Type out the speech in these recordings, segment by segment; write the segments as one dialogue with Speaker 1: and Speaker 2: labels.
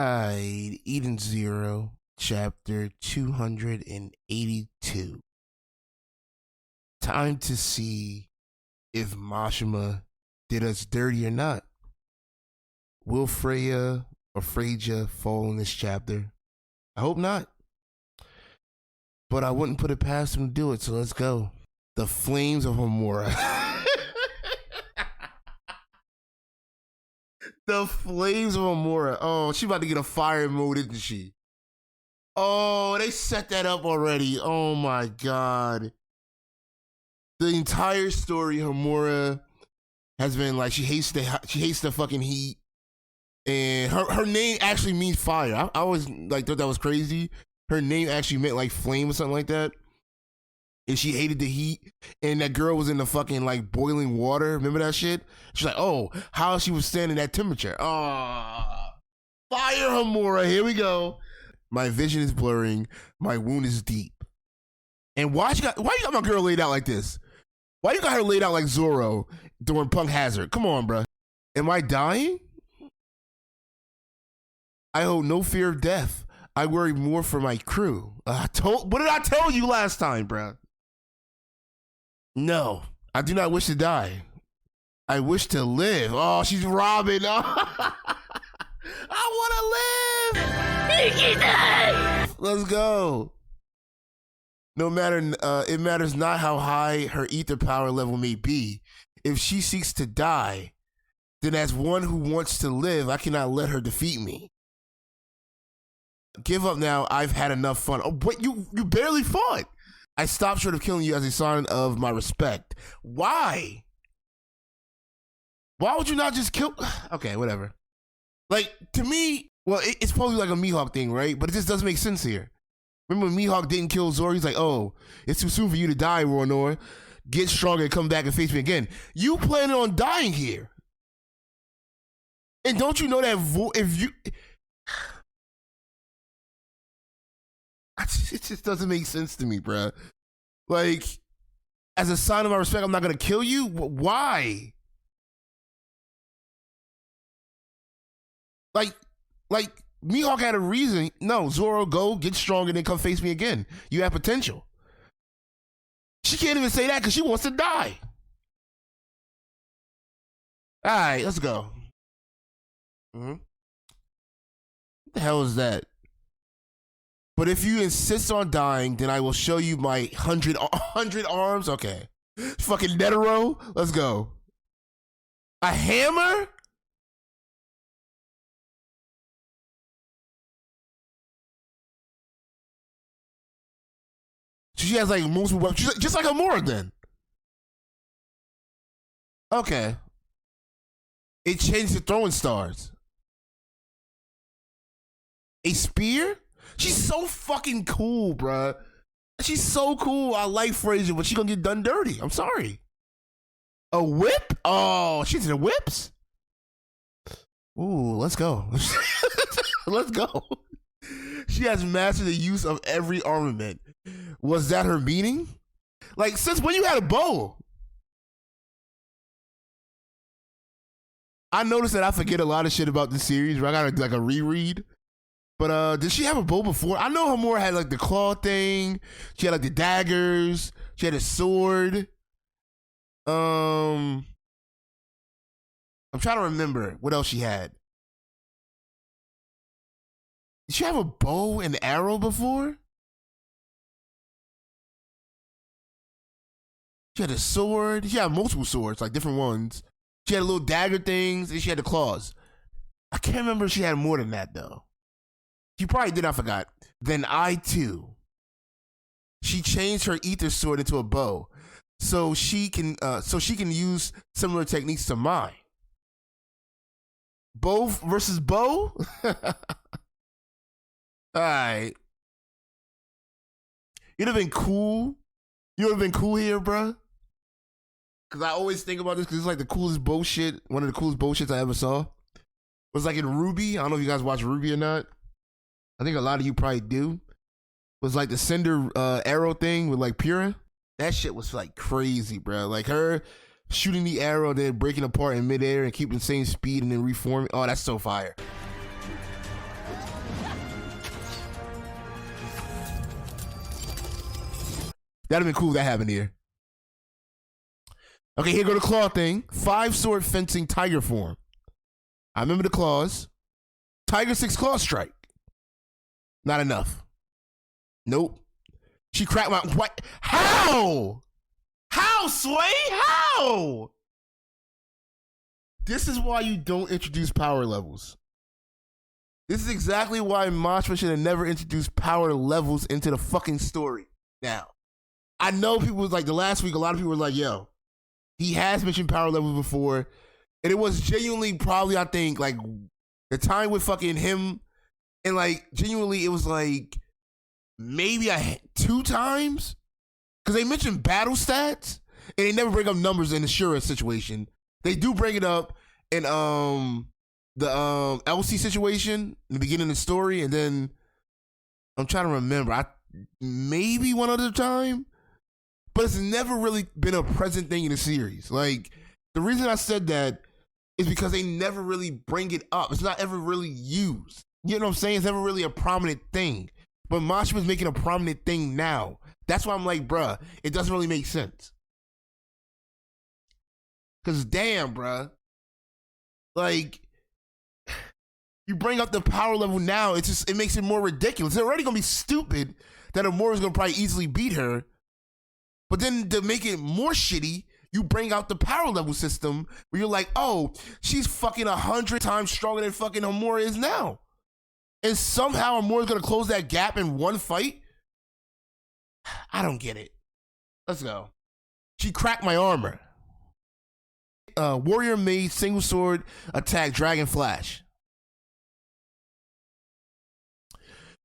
Speaker 1: Alright, Eden Zero, chapter 282. Time to see if Mashima did us dirty or not. Will Freya or Freyja fall in this chapter? I hope not. But I wouldn't put it past him to do it, so let's go. The Flames of Hamura. The Flames of Hamura. Oh, she about to get a fire mode, isn't she? Oh, they set that up already. Oh my god. The entire story, Hamura has been like she hates the fucking heat, and her name actually means fire. I always like thought that was crazy. Her name actually meant like flame or something like that. And she hated the heat, and that girl was in the fucking like boiling water. Remember that shit? She's like, oh, how she was standing that temperature. Oh, fire Hamura. Here we go. My vision is blurring. My wound is deep. And why you got my girl laid out like this? Why you got her laid out like Zoro during Punk Hazard? Come on, bro. Am I dying? I hold no fear of death. I worry more for my crew. What did I tell you last time, bro? No, I do not wish to die. I wish to live. Oh, she's robbing. Oh. I want to live. Let's go. No matter, it matters not how high her ether power level may be. If she seeks to die, then as one who wants to live, I cannot let her defeat me. Give up now. I've had enough fun. Oh, but you barely fought. I stopped short of killing you as a sign of my respect. Why? Why would you not just kill? Okay, whatever. Like, to me, well, it's probably like a Mihawk thing, right? But it just doesn't make sense here. Remember when Mihawk didn't kill Zoro? He's like, oh, it's too soon for you to die, Roronoa. Get stronger and come back and face me again. You planning on dying here. And don't you know that if you... It just doesn't make sense to me, bruh. Like, as a sign of my respect, I'm not gonna kill you? Why? Like, Mihawk had a reason. No, Zoro, go, get stronger, then come face me again. You have potential. She can't even say that because she wants to die. All right, let's go. What the hell is that? But if you insist on dying, then I will show you my 100 arms. Okay. Fucking Netero. Let's go. A hammer? She has like multiple weapons. She's just like Hamura then. Okay. It changed to throwing stars. A spear? She's so fucking cool, bruh. She's so cool. I like Freyja, but she gonna get done dirty. I'm sorry. A whip? Oh, she's in the whips? Ooh, let's go. Let's go. She has mastered the use of every armament. Was that her meaning? Like, since when you had a bow? I noticed that I forget a lot of shit about this series, right? I got like a reread. But did she have a bow before? I know Hamura had like the claw thing. She had like the daggers. She had a sword. I'm trying to remember what else she had. Did she have a bow and arrow before? She had a sword. She had multiple swords, like different ones. She had little dagger things, and she had the claws. I can't remember if she had more than that though. She probably did, I forgot. Then I too. She changed her ether sword into a bow. So she can use similar techniques to mine. Bow versus bow? Alright. You'd have been cool. You would have been cool here, bruh. Cause I always think about this because it's like the coolest bullshit. One of the coolest bullshits I ever saw. It was like in Ruby. I don't know if you guys watch Ruby or not. I think a lot of you probably do. It was like the Cinder arrow thing with like Pyrrha. That shit was like crazy, bro. Like her shooting the arrow, then breaking apart in midair and keeping the same speed and then reforming. Oh, that's so fire. That'd have been cool if that happened here. Okay, here go the claw thing. 5-sword fencing tiger form. I remember the claws. Tiger 6 claw strike. Not enough. Nope. She cracked my... What? How? How, Sway? How? This is why you don't introduce power levels. This is exactly why Mashima should have never introduced power levels into the fucking story. Now, I know people was like, the last week, a lot of people were like, yo, he has mentioned power levels before. And it was genuinely probably, I think, like, the time with fucking him. And, like, genuinely, it was like, maybe 2 times? Because they mentioned battle stats, and they never bring up numbers in the Shura situation. They do bring it up in the LC situation in the beginning of the story, and then I'm trying to remember. Maybe one other time, but it's never really been a present thing in the series. Like, the reason I said that is because they never really bring it up. It's not ever really used. You know what I'm saying? It's never really a prominent thing. But Mashima's making a prominent thing now. That's why I'm like, bruh, it doesn't really make sense. Because damn, bruh. Like, you bring up the power level now, it makes it more ridiculous. It's already going to be stupid that Amura's going to probably easily beat her. But then to make it more shitty, you bring out the power level system where you're like, oh, she's fucking 100 times stronger than fucking Amura is now. And somehow Amura's going to close that gap in one fight? I don't get it. Let's go. She cracked my armor. Warrior made single sword attack Dragon Flash.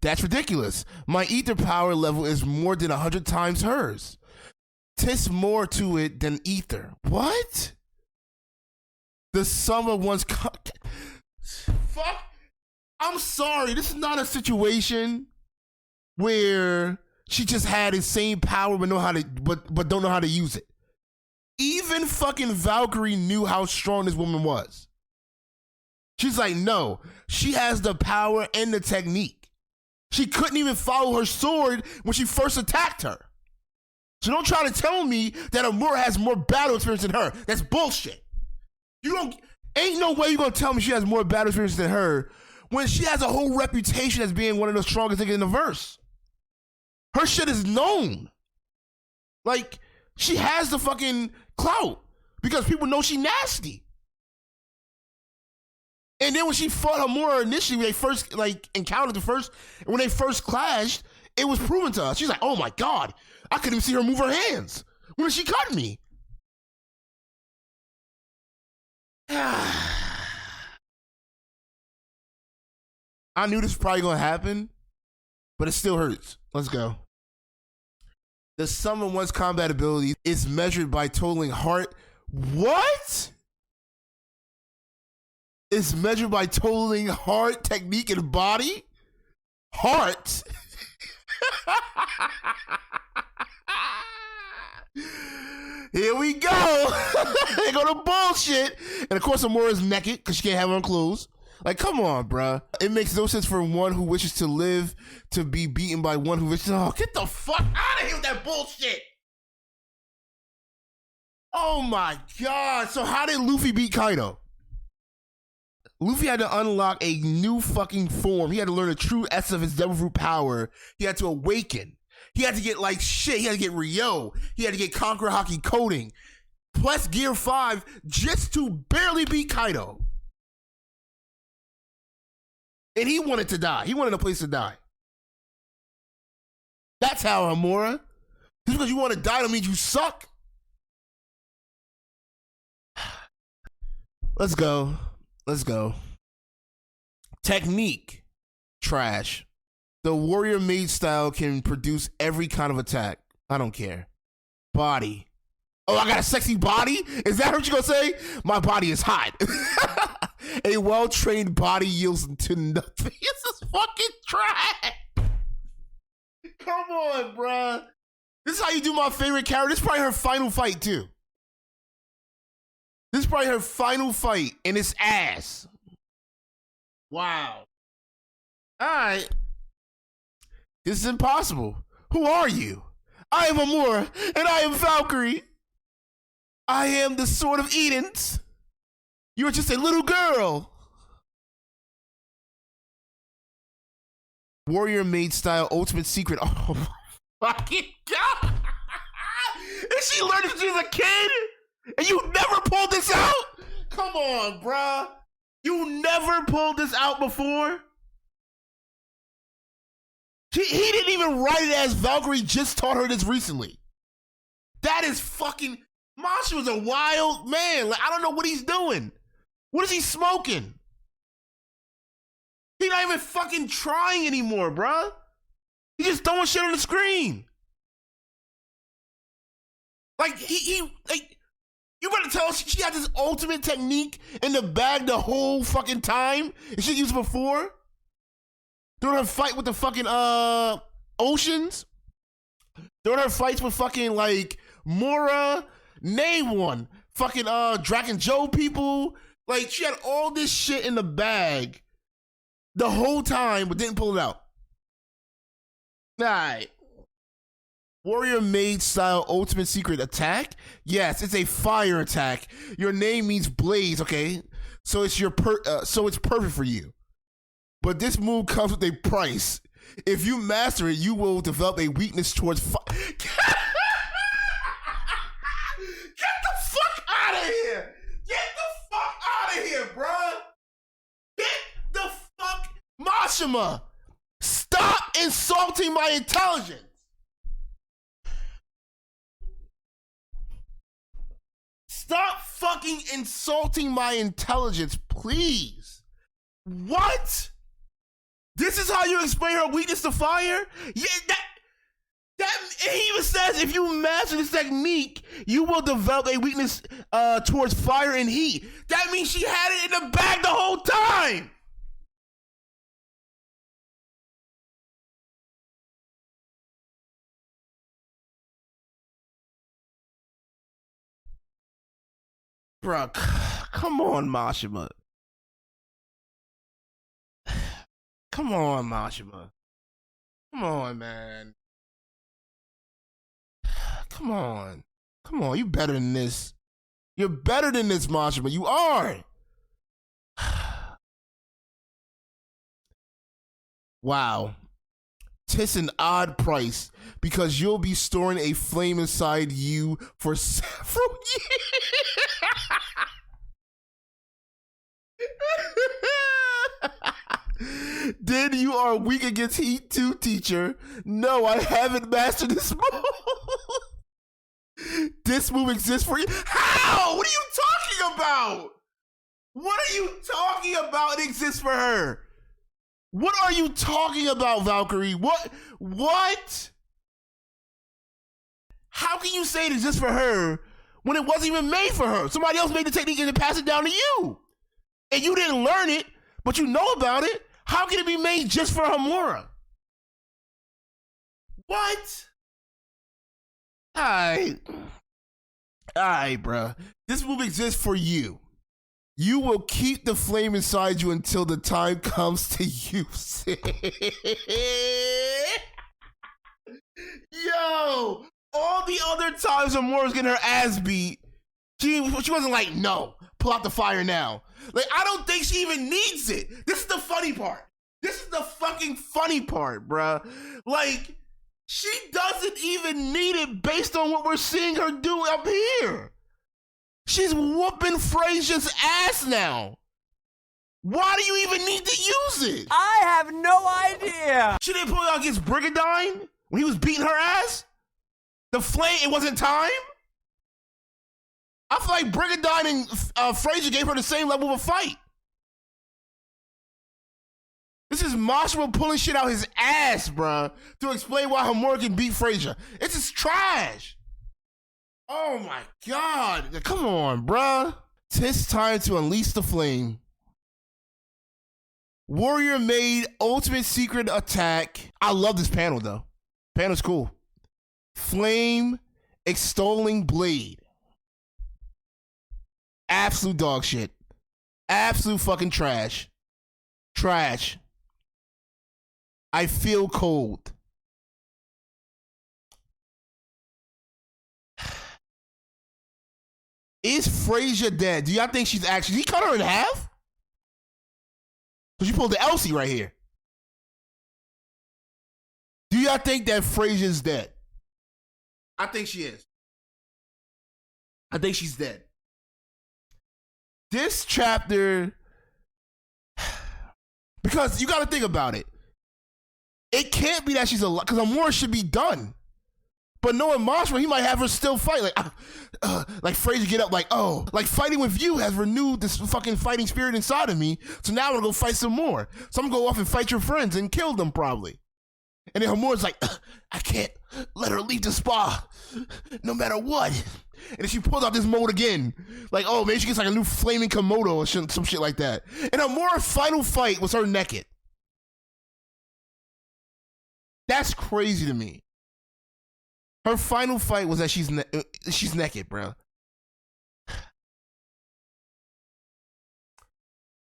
Speaker 1: That's ridiculous. My ether power level is more than 100 times hers. Tis more to it than ether. What? The sum of one's... Fuck. I'm sorry. This is not a situation where she just had insane power but don't know how to use it. Even fucking Valkyrie knew how strong this woman was. She's like, no, she has the power and the technique. She couldn't even follow her sword when she first attacked her. So don't try to tell me that Amura has more battle experience than her. That's bullshit. Ain't no way you're gonna tell me she has more battle experience than her when she has a whole reputation as being one of the strongest niggas in the verse. Her shit is known. Like, she has the fucking clout because people know she nasty. And then when she fought Amura initially, when they first encountered when they first clashed, it was proven to us. She's like, oh my God, I couldn't even see her move her hands. When did she cut me? I knew this was probably gonna happen, but it still hurts. Let's go. The sum of one's combat ability is measured by totaling heart. What? It's measured by totaling heart, technique, and body? Heart? Here we go. They go to bullshit. And of course, Amura's naked because she can't have on clothes. Like, come on, bruh. It makes no sense for one who wishes to live to be beaten by one who wishes... Oh, get the fuck out of here with that bullshit. Oh my God. So how did Luffy beat Kaido? Luffy had to unlock a new fucking form. He had to learn the true essence of his devil fruit power. He had to awaken. He had to get like shit. He had to get Ryo. He had to get Conqueror Haki coding. Plus Gear 5 just to barely beat Kaido. And he wanted to die. He wanted a place to die. That's how, Amura. Just because you want to die don't mean you suck. Let's go. Let's go. Technique. Trash. The warrior maid style can produce every kind of attack. I don't care. Body. Oh, I got a sexy body? Is that what you're going to say? My body is hot. A well-trained body yields to nothing. This is fucking trash. Come on, bruh. This is how you do my favorite character. This is probably her final fight, too. This is probably her final fight, and it's ass. Wow. All right. This is impossible. Who are you? I am Amora, and I am Valkyrie. I am the Sword of Edens. You're just a little girl. Warrior Maid style ultimate secret. Oh my fucking god! And she learned it when she was a kid, and you never pulled this out. Come on, bruh. You never pulled this out before. He didn't even write it as Valkyrie just taught her this recently. That is fucking. Masha was a wild man. Like, I don't know what he's doing. What is he smoking? He's not even fucking trying anymore, bruh. He's just throwing shit on the screen. Like, like, you better tell us she had this ultimate technique in the bag the whole fucking time and she used it before? During her fight with the fucking, Oceans? During her fights with fucking, like, Mora? Name one. Fucking, Dragon Joe people? Like, she had all this shit in the bag the whole time, but didn't pull it out. Alright. Warrior Maid style ultimate secret attack? Yes, it's a fire attack. Your name means blaze, okay? So it's so it's perfect for you. But this move comes with a price. If you master it, you will develop a weakness towards fire. Get the fuck out of here! Get the fuck out of here, bruh! Get the fuck, Mashima! Stop insulting my intelligence! Stop fucking insulting my intelligence, please. What? This is how you explain her weakness to fire? Yeah, that he even says if you master this technique, you will develop a weakness towards fire and heat. That means she had it in the bag the whole time. Bruh, come on, Mashima. Come on, Mashima. Come on, man. Come on. Come on, you better than this. You're better than this, Mashima. You are. Wow. Tis an odd price because you'll be storing a flame inside you for several years. Then you are weak against heat too, teacher. No, I haven't mastered this move. This move exists for you. How? What are you talking about? What are you talking about? It exists for her. What are you talking about, Valkyrie? What? How can you say it exists for her when it wasn't even made for her? Somebody else made the technique and passed it down to you. And you didn't learn it, but you know about it. How can it be made just for Hamura? What? Alright, bruh. This move exists for you. You will keep the flame inside you until the time comes to use it. Yo, all the other times Amora's getting her ass beat, she wasn't like, no, pull out the fire now. Like, I don't think she even needs it. This is the funny part. This is the fucking funny part, bruh. Like, she doesn't even need it based on what we're seeing her do up here. She's whooping Frasia's ass now. Why do you even need to use it?
Speaker 2: I have no idea.
Speaker 1: She didn't pull it out against Brigadine when he was beating her ass? The flame, it wasn't time? I feel like Brigadine and Frasia gave her the same level of a fight. This is Mashima pulling shit out his ass, bruh, to explain why Hamura can beat Frasia. It's just trash. Oh my god. Come on, bruh. Tis time to unleash the flame. Warrior Maid ultimate secret attack. I love this panel, though. Panel's cool. Flame extolling blade. Absolute dog shit. Absolute fucking trash. Trash. I feel cold. Is Frasier dead? Do y'all think she's actually... He cut her in half? So she pulled the Elsie right here. Do y'all think that Frasier's dead? I think she is. I think she's dead. This chapter... Because you got to think about it. It can't be that she's alive, because Amora should be done. But knowing Moshma, he might have her still fight. Like Frasier get up like, oh, like fighting with you has renewed this fucking fighting spirit inside of me. So now I'm going to go fight some more. So I'm going to go off and fight your friends and kill them probably. And then Amora's like, I can't let her leave the spa no matter what. And then she pulls out this mode again. Like, oh, maybe she gets like a new flaming Komodo or some shit like that. And Amora's final fight was her naked. That's crazy to me. Her final fight was that she's naked, bro.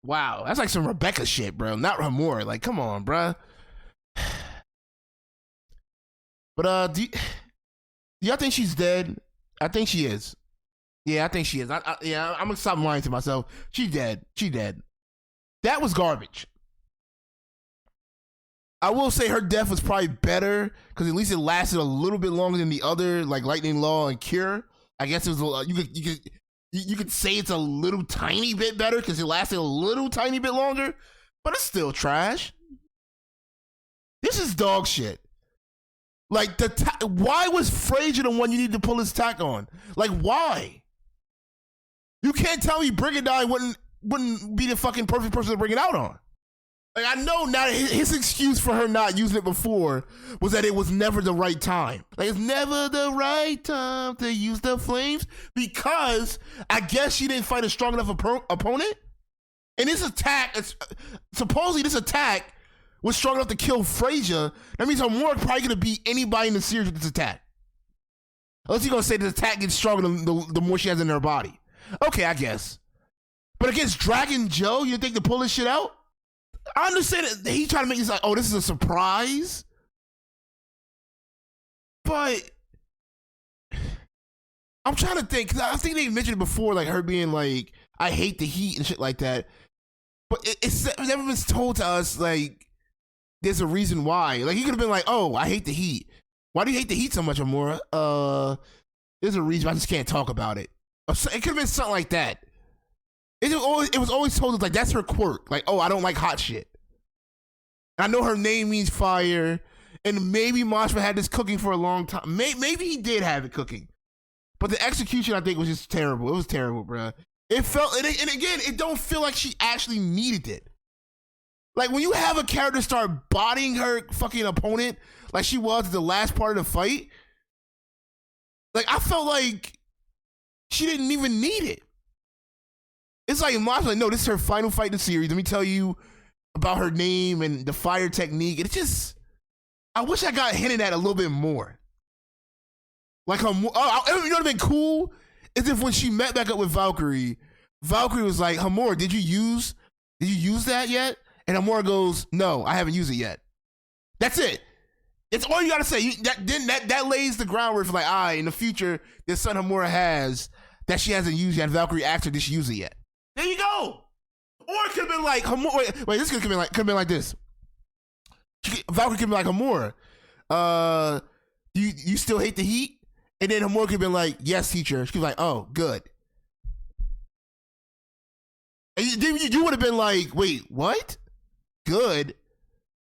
Speaker 1: Wow, that's like some Rebecca shit, bro. Not Amora. Like, come on, bro. But do y'all think she's dead? I think she is. Yeah, I think she is. I'm gonna stop lying to myself. She dead. She dead. That was garbage. I will say her death was probably better because at least it lasted a little bit longer than the other, like Lightning Law and Cure. I guess it was you could say it's a little tiny bit better because it lasted a little tiny bit longer, but it's still trash. This is dog shit. Like why was Frasier the one you need to pull his tack on? Like why? You can't tell me Brigadine wouldn't be the fucking perfect person to bring it out on. Like, I know now his excuse for her not using it before was that it was never the right time. Like, it's never the right time to use the flames because I guess she didn't fight a strong enough opponent. And this attack, supposedly this attack was strong enough to kill Frasier. That means Amora probably going to beat anybody in the series with this attack. Unless you're going to say the attack gets stronger the more she has in her body. Okay, I guess. But against Dragon Joe, you think to pull this shit out? I understand that he's trying to make this like, oh, this is a surprise. But I'm trying to think, because I think they mentioned it before, like her being like, I hate the heat and shit like that. But it's never been told to us, like, there's a reason why. Like, he could have been like, oh, I hate the heat. Why do you hate the heat so much, Amora? There's a reason, I just can't talk about it. It could have been something like that. It was always told us, like, that's her quirk. Like, oh, I don't like hot shit. I know her name means fire, and maybe Moshma had this cooking for a long time. Maybe he did have it cooking. But the execution, I think, was just terrible. It was terrible, bro. It felt, and again, it don't feel like she actually needed it. Like, when you have a character start bodying her fucking opponent like she was at the last part of the fight, like, I felt like she didn't even need it. It's like Mosh's like, no, this is her final fight in the series. Let me tell you about her name and the fire technique. And it's just, I wish I got hinted at a little bit more. Like, you know what would have been cool? Is if when she met back up with Valkyrie, Valkyrie was like, Amora, did you use that yet? And Amora goes, no, I haven't used it yet. That's it. It's all you gotta say. That lays the groundwork for like, in the future, this son Amora has that she hasn't used yet. Valkyrie asked her, did she use it yet? There you go. Or it could have been like, wait, this could have been like this. Valkyrie could be like, Amora, you still hate the heat? And then Amora could have been like, yes, teacher. She could be like, oh, good. And you would have been like, wait, what? Good.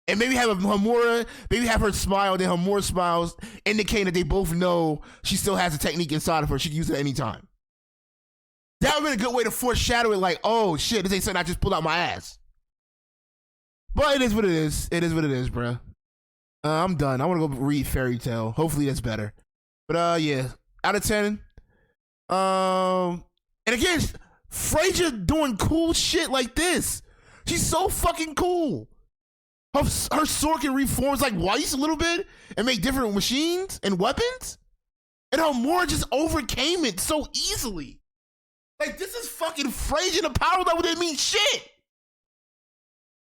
Speaker 1: And maybe have Amora, maybe have her smile, then Amora smiles, indicating that they both know she still has a technique inside of her. She can use it at any time. That would have been a good way to foreshadow it, like, oh shit, this ain't something I just pulled out my ass. But it is what it is. It is what it is, bruh. I'm done. I want to go read Fairy Tail. Hopefully that's better. But yeah, out of 10. And again, Frasier doing cool shit like this. She's so fucking cool. Her sword can reform like Weiss a little bit and make different machines and weapons. And Amora just overcame it so easily. Like, this is fucking Frasier. The power level didn't mean shit.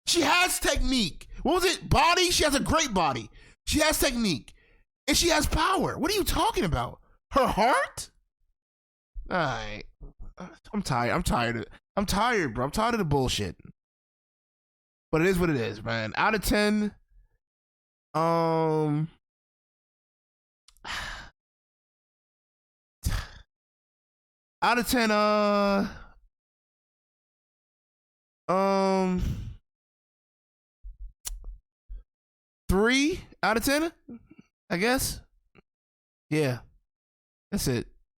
Speaker 1: She has technique. What was it? Body? She has a great body. She has technique. And she has power. What are you talking about? Her heart? All right. I'm tired. I'm tired. I'm tired, bro. I'm tired of the bullshit. But it is what it is, man. Out of 10, out of 10, um, 3 out of 10, I guess. Yeah, that's it.